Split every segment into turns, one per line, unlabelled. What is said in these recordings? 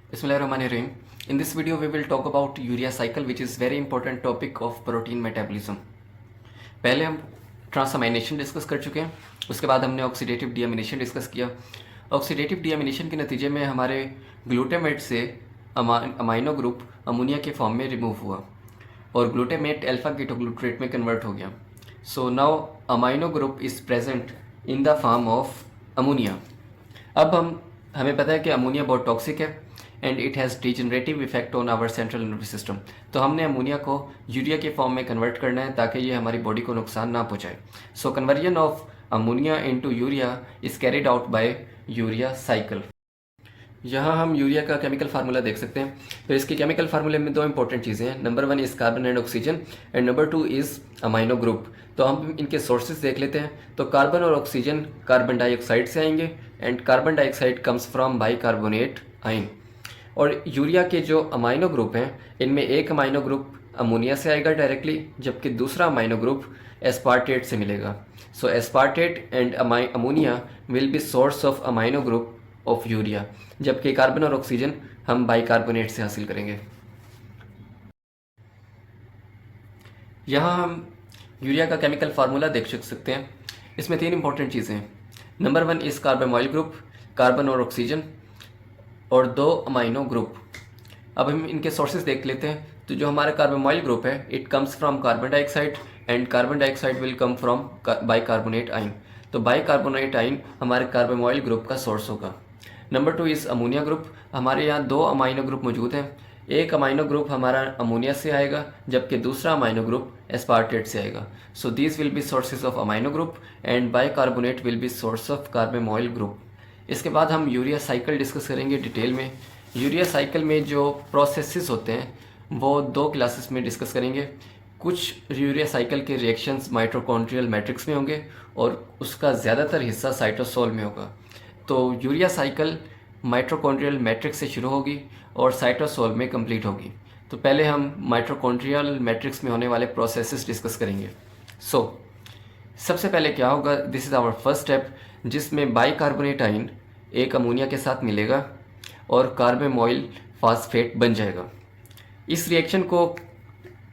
Bismillahirrahmanirrahim. In this video, we will talk about urea cycle, which is very important topic of protein metabolism. पहले हम ट्रांसअमाइनेशन discuss कर चुके हैं, उसके बाद हमने ऑक्सीडेटिव डीअमीनेशन डिस्कस किया। ऑक्सीडेटिव डीअमीनेशन के नतीजे में हमारे ग्लूटामेट से अमाइनो ग्रुप अमोनिया के फॉर्म में रिमूव हुआ और ग्लूटामेट अल्फा कीटोग्लूट्रेट में कन्वर्ट हो गया। So now amino group is present in the form of ammonia. अब हमें पता है कि अमोनिया बहुत टॉक्सिक है and it has degenerative effect on our central nervous system. तो हमने अमोनिया को यूरिया के फॉर्म में कन्वर्ट करना है ताकि ये हमारी बॉडी को नुकसान ना पहुंचाए। So conversion of ammonia into urea is carried out by urea cycle. यहाँ हम यूरिया का केमिकल फार्मूला देख सकते हैं। तो इसके केमिकल फार्मूले में दो इंपॉर्टेंट चीज़ें हैं। Number 1 is carbon and oxygen and number 2 is amino group. तो हम इनके सोर्सेज देख लेते हैं। तो कार्बन और ऑक्सीजन कार्बन डाइऑक्साइड से आएंगे and carbon dioxide comes from bicarbonate ion. और यूरिया के जो अमाइनो ग्रुप हैं इनमें एक अमाइनो ग्रुप अमोनिया से आएगा डायरेक्टली, जबकि दूसरा अमाइनो ग्रुप एस्पार्टेट से मिलेगा। So aspartate and ammonia will be source of amino group of urea, जबकि कार्बन और ऑक्सीजन हम बाइकार्बोनेट से हासिल करेंगे। यहाँ हम यूरिया का केमिकल फार्मूला देख सकते हैं। इसमें 3 इंपॉर्टेंट चीज़ें हैं। नंबर 1 इज़ कार्बोमोइल ग्रुप, कार्बन और ऑक्सीजन और 2 अमाइनो ग्रुप। अब हम इनके सोर्सेज देख लेते हैं। तो जो हमारा कार्बोमोइल ग्रुप है it comes from carbon dioxide and carbon dioxide will come from bicarbonate ion. तो बाइकार्बोनेट आयन हमारे कार्बोमोइल ग्रुप का सोर्स होगा। Number 2 is ammonia group. हमारे यहाँ 2 अमाइनो ग्रुप मौजूद हैं। एक अमाइनो ग्रुप हमारा अमोनिया से आएगा, जबकि दूसरा अमाइनो ग्रुप एस्पार्टेट से आएगा। So these will be sources of amino group and bicarbonate will be source of carbamoyl group. इसके बाद हम यूरिया साइकिल डिस्कस करेंगे डिटेल में। यूरिया साइकिल में जो प्रोसेसेस होते हैं वो 2 क्लासेस में डिस्कस करेंगे। कुछ यूरिया साइकिल के रिएक्शंस माइटोकॉन्ड्रियल मैट्रिक्स में होंगे और उसका ज़्यादातर हिस्सा साइटोसोल में होगा। तो यूरिया साइकिल माइटोकॉन्ड्रियल मैट्रिक्स से शुरू होगी और साइटोसोल में कंप्लीट होगी। तो पहले हम माइटोकॉन्ड्रियल मैट्रिक्स में होने वाले प्रोसेसेस डिस्कस करेंगे। सबसे पहले क्या होगा, this is our first step, जिसमें बाइकार्बोनेट आयन एक अमोनिया के साथ मिलेगा और कार्बोमोइल फास्फेट बन जाएगा। इस रिएक्शन को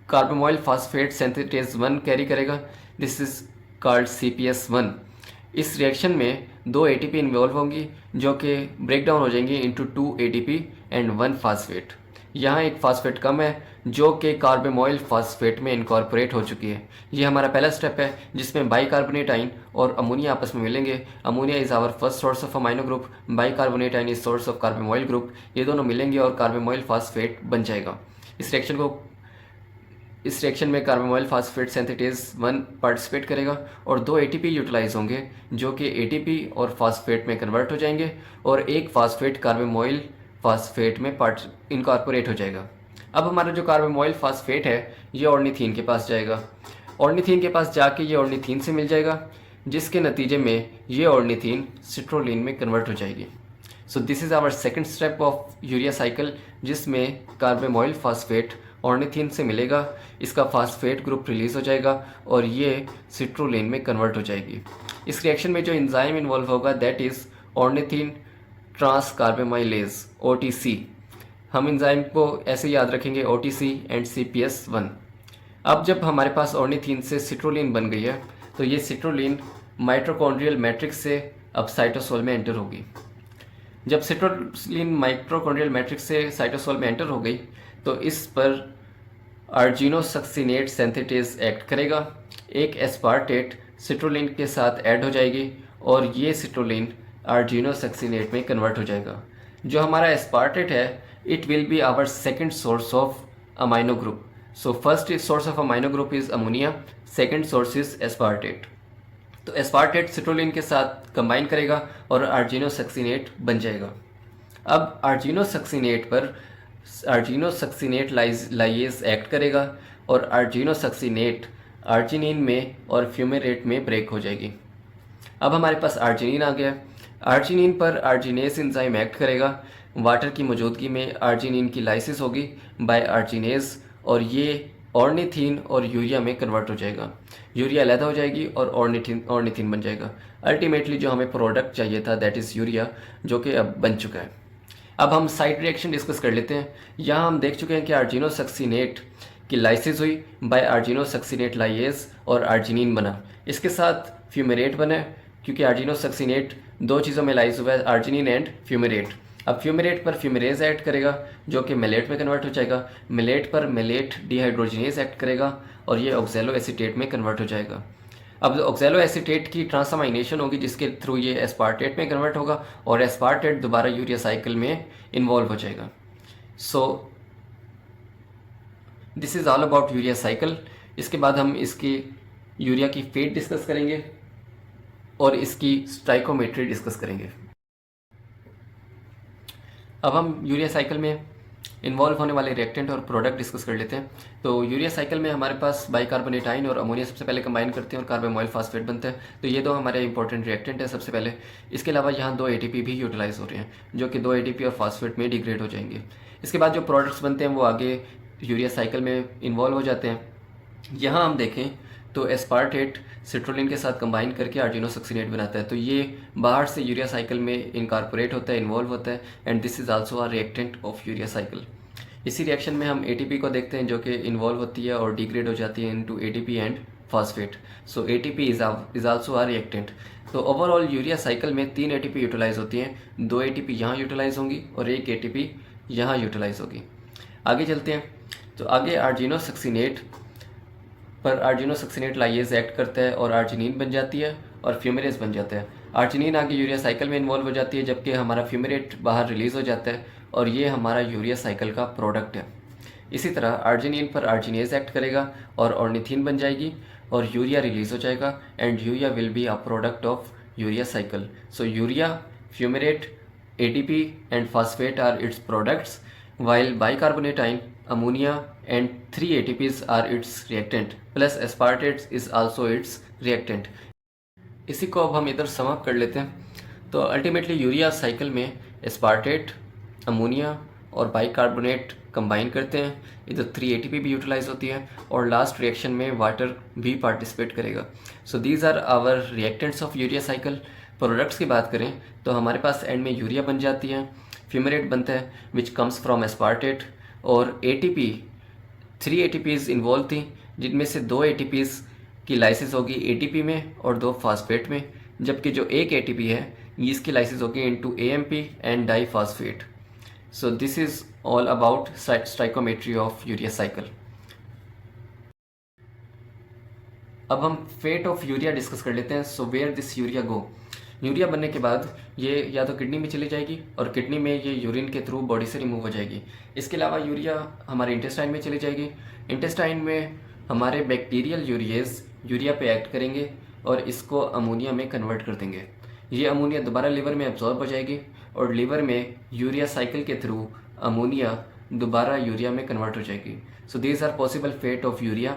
कार्बोमोइल फास्फेट सिंथेटेज 1 कैरी करेगा। This is called CPS1। इस रिएक्शन में 2 ATP इन्वॉल्व होंगी जो कि ब्रेक डाउन हो जाएंगी इनटू 2 ATP एंड 1 फास्फेट। यहाँ एक फास्फेट कम है जो कि कार्बोमोइल फास्फेट में इनकॉर्पोरेट हो चुकी है। ये हमारा पहला स्टेप है जिसमें बाइकार्बोनेट आयन और अमोनिया आपस में मिलेंगे। Ammonia is our first source of amino group, bicarbonate ion is source of carbamoyl group. ये दोनों मिलेंगे और कार्बोमोइल फास्फेट बन जाएगा। इस रिएक्शन में कार्बोमोइल फास्फेट सिंथेटेज 1 पार्टिसिपेट करेगा और 2 ATP यूटिलाइज होंगे जो कि ATP और फास्फेट में कन्वर्ट हो जाएंगे और एक फास्फेट कार्बोमोइल फास्फेट में इनकॉर्पोरेट हो जाएगा। अब हमारा जो कार्बोमोइल फास्फेट है ये ऑर्निथीन के पास जाएगा। ऑर्निथीन के पास जाके ये ऑर्निथीन से मिल जाएगा, जिसके नतीजे में ये ऑर्निथीन सिट्रोलिन में कन्वर्ट हो जाएगी। So this is our second step of urea cycle, जिसमें कार्बोमोइल फास्फेट ऑर्निथीन से मिलेगा, इसका फास्फेट ग्रुप रिलीज हो जाएगा और ये सिट्रोलिन में कन्वर्ट हो जाएगी। इस रिएक्शन में जो एंजाइम इन्वॉल्व होगा दैट इज़ ऑर्निथीन ट्रांसकार्बोमाइलेज OTC। हम एंजाइम को ऐसे याद रखेंगे OTC एंड CPS1। अब जब हमारे पास ऑर्निथीन से सिट्रोलिन बन गई है तो ये सिट्रोलिन माइटोकॉन्ड्रियल मैट्रिक्स से अब साइटोसोल में एंटर होगी। जब सिट्रोलिन माइटोकॉन्ड्रियल मैट्रिक्स से साइटोसोल में एंटर हो गई तो इस पर अर्जिनोसक्सिनेट सिंथेटेज एक्ट करेगा। एक एस्पार्टेट सिट्रोलिन के साथ ऐड हो जाएगी और ये सिट्रोलिन अर्जिनोसक्सिनेट में कन्वर्ट हो जाएगा। जो हमारा एस्पार्टेट है it will be our second source of amino group. So first source of amino group is ammonia, second source is aspartate. तो एस्पार्टेट सिट्रोलिन के साथ कंबाइन करेगा और अर्जिनोसक्सिनेट बन जाएगा। अब अर्जिनोसक्सिनेट लाइएज एक्ट करेगा और अर्जिनोसक्सिनेट अर्जिनिन में और फ्यूमेरेट में ब्रेक हो जाएगी। अब हमारे पास अर्जिनिन आ गया। अर्जिनिन पर अर्जिनेज एंजाइम एक्ट करेगा। वाटर की मौजूदगी में अर्जिनिन की लाइसिस होगी बाय अर्जिनेज और ये ऑर्निथीन और यूरिया में कन्वर्ट हो जाएगा। यूरिया अलग हो जाएगी और ऑर्निथीन बन जाएगा। अल्टीमेटली जो हमें प्रोडक्ट चाहिए था दैट इज़ यूरिया, जो कि अब बन चुका है। अब हम साइड रिएक्शन डिस्कस कर लेते हैं। यहाँ हम देख चुके हैं कि आर्जिनोसक्सिनेट की लाइसिस हुई बाय आर्जिनोसक्सिनेट लाइएज और आर्जिनिन बना। इसके साथ फ्यूमेरेट बना क्योंकि आर्जिनोसक्सिनेट दो चीज़ों में लाइस हुआ है, आर्जिनिन एंड फ्यूमेरेट। अब फ्यूमेरेट पर फ्यूमेरेज ऐड करेगा जो कि मेलेट में कन्वर्ट हो जाएगा, मेलेट पर मेलेट डिहाइड्रोजिनेज एक्ट करेगा और ये ऑक्सैलो एसीटेट में कन्वर्ट हो जाएगा। अब ऑक्सैलो एसीटेट की ट्रांसअमाइनेशन होगी जिसके थ्रू ये एस्पार्टेट में कन्वर्ट होगा और एस्पार्टेट दोबारा यूरिया साइकिल में इन्वॉल्व हो जाएगा। सो this is all about urea cycle. इसके बाद हम इसकी यूरिया की फेट डिस्कस करेंगे और इसकी स्टाइकोमेट्री डिस्कस करेंगे। अब हम यूरिया साइकिल में इन्वॉल्व होने वाले रिएक्टेंट और प्रोडक्ट डिस्कस कर लेते हैं। तो यूरिया साइकिल में हमारे पास बाइकार्बोनेटाइन और अमोनिया सबसे पहले कंबाइन करते हैं और कार्बोमोइल फास्फेट बनता है। तो ये दो हमारे इंपॉर्टेंट रिएक्टेंट है सबसे पहले। इसके अलावा यहाँ दो एटीपी भी यूटिलाइज हो रहे हैं जो कि दो एटीपी और फास्फेट में डिग्रेड हो जाएंगे। इसके बाद जो प्रोडक्ट्स बनते हैं वो आगे यूरिया साइकिल में इन्वॉल्व हो जाते हैं। यहाँ हम देखें तो एस्पार्टेट सिट्रोलिन के साथ कंबाइन करके आर्जिनोसक्सिनेट बनाता है। तो ये बाहर से यूरिया साइकिल में इनकॉर्पोरेट होता है, इन्वॉल्व होता है and this is also a reactant of urea cycle. इसी रिएक्शन में हम एटीपी को देखते हैं जो कि इन्वॉल्व होती है और डिग्रेड हो जाती है into ATP and phosphate. So ATP is also a reactant. तो ओवरऑल यूरिया साइकिल में 3 एटीपी यूटिलाइज होती हैं, 2 एटीपी यहाँ यूटिलाइज होंगी और 1 एटीपी यहाँ यूटिलाइज होगी। आगे चलते हैं। तो आगे आर्जिनोसक्सिनेट पर आर्जिनोसक्सिनेट लाइएज एक्ट करता है और आर्जिनिन बन जाती है और फ्यूमेरेज बन जाता है। आर्जिनिन आगे यूरिया साइकिल में इन्वॉल्व हो जाती है जबकि हमारा फ्यूमेरेट बाहर रिलीज हो जाता है और ये हमारा यूरिया साइकिल का प्रोडक्ट है। इसी तरह आर्जिनिन पर आर्जिनेज एक्ट करेगा और ऑर्निथीन बन जाएगी और यूरिया रिलीज हो जाएगा and urea will be a product of urea cycle. So urea, fumarate, ATP and phosphate are its products while bicarbonatine, ammonia and 3 ATPs are its reactant plus aspartate is also its reactant। इसी को अब हम इधर sum up कर लेते हैं। तो ultimately urea cycle में एस्पार्टेट, अमोनिया और बाइकार्बोनेट कंबाइन करते हैं, इधर 3 ATP भी यूटिलाइज होती है और लास्ट रिएक्शन में वाटर भी पार्टिसिपेट करेगा। So these are our reactants of urea cycle. Products की बात करें तो हमारे पास एंड में यूरिया बन जाती है, फ्यूमेरेट बनता है विच कम्स फ्रॉम एस्पार्टेट और एटीपी 3 एटीपीज इन्वॉल्व थी जिनमें से 2 एटीपीज की लाइसिस होगी एटीपी में और 2 फास्फेट में, जबकि जो एक एटीपी है इसकी लाइसिस होगी into AMP and diphosphate. So this is all about stoichiometry of urea cycle. अब हम फेट ऑफ यूरिया डिस्कस कर लेते हैं। So where this urea go, urea बनने के बाद ये या तो किडनी में चली जाएगी और किडनी में ये यूरिन के थ्रू बॉडी से रिमूव हो जाएगी। इसके अलावा यूरिया हमारे इंटेस्टाइन में चली जाएगी। इंटेस्टाइन में हमारे बैक्टीरियल यूरिएज यूरिया पे एक्ट करेंगे और इसको अमोनिया में कन्वर्ट कर देंगे। ये अमोनिया दोबारा लिवर में एब्जॉर्ब हो जाएगी और लिवर में यूरिया साइकिल के थ्रू अमोनिया दोबारा यूरिया में कन्वर्ट हो जाएगी। So these are possible fate of urea.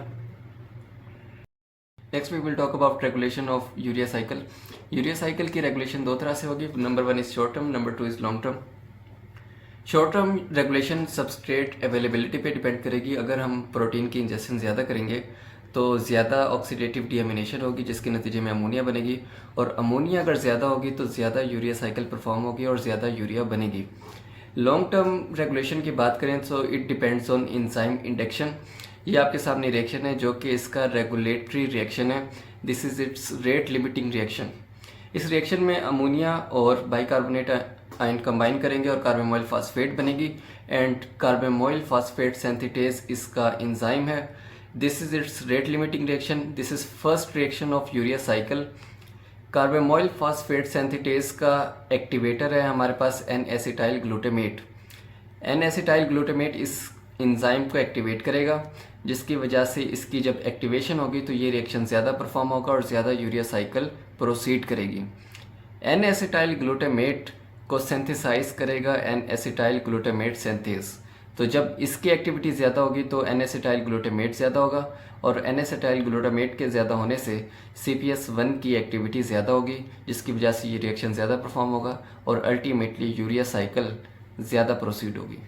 Next we will talk about regulation of urea cycle. Urea cycle की रेगुलेशन 2 तरह से होगी। Number 1 is short term, number 2 is long term. Short term regulation substrate availability पे depend करेगी। अगर हम protein की injection ज़्यादा करेंगे तो ज़्यादा ऑक्सीडेटिव डीएमिनेशन होगी जिसके नतीजे में अमोनिया बनेगी और अमोनिया अगर ज़्यादा होगी तो ज़्यादा यूरिया साइकिल परफॉर्म होगी और ज़्यादा यूरिया बनेगी। लॉन्ग टर्म रेगुलेशन की बात करें तो it depends on enzyme induction. ये आपके सामने रिएक्शन है जो कि इसका रेगुलेटरी रिएक्शन है। This is its rate limiting reaction. इस रिएक्शन में अमोनिया और बाइकार्बोनेट आयन कंबाइन करेंगे और कार्बोमोइल फास्फेट बनेगी एंड कार्बोमोइल फास्फेट सिंथेटेज इसका एंजाइम है। This is its rate limiting reaction. This is first reaction of urea cycle. Carbamoyl phosphate synthetase का activator है हमारे पास N acetyl glutamate. N acetyl glutamate इस एंजाइम को activate करेगा जिसकी वजह से इसकी जब एक्टिवेशन होगी तो ये रिएक्शन ज़्यादा परफॉर्म होगा और ज़्यादा यूरिया साइकिल प्रोसीड करेगी। एन एसिटाइल ग्लूटामेट को सिंथेसाइज करेगा एन एसिटाइल ग्लूटामेट सिंथेज। तो जब इसकी एक्टिविटी ज़्यादा होगी तो एन एसिटाइल ग्लूटामेट ज़्यादा होगा और एन एसिटाइल ग्लूटामेट के ज़्यादा होने से CPS1 की एक्टिविटी ज़्यादा होगी जिसकी वजह से ये रिएक्शन ज़्यादा परफॉर्म होगा और अल्टीमेटली यूरिया साइकिल ज़्यादा प्रोसीड होगी।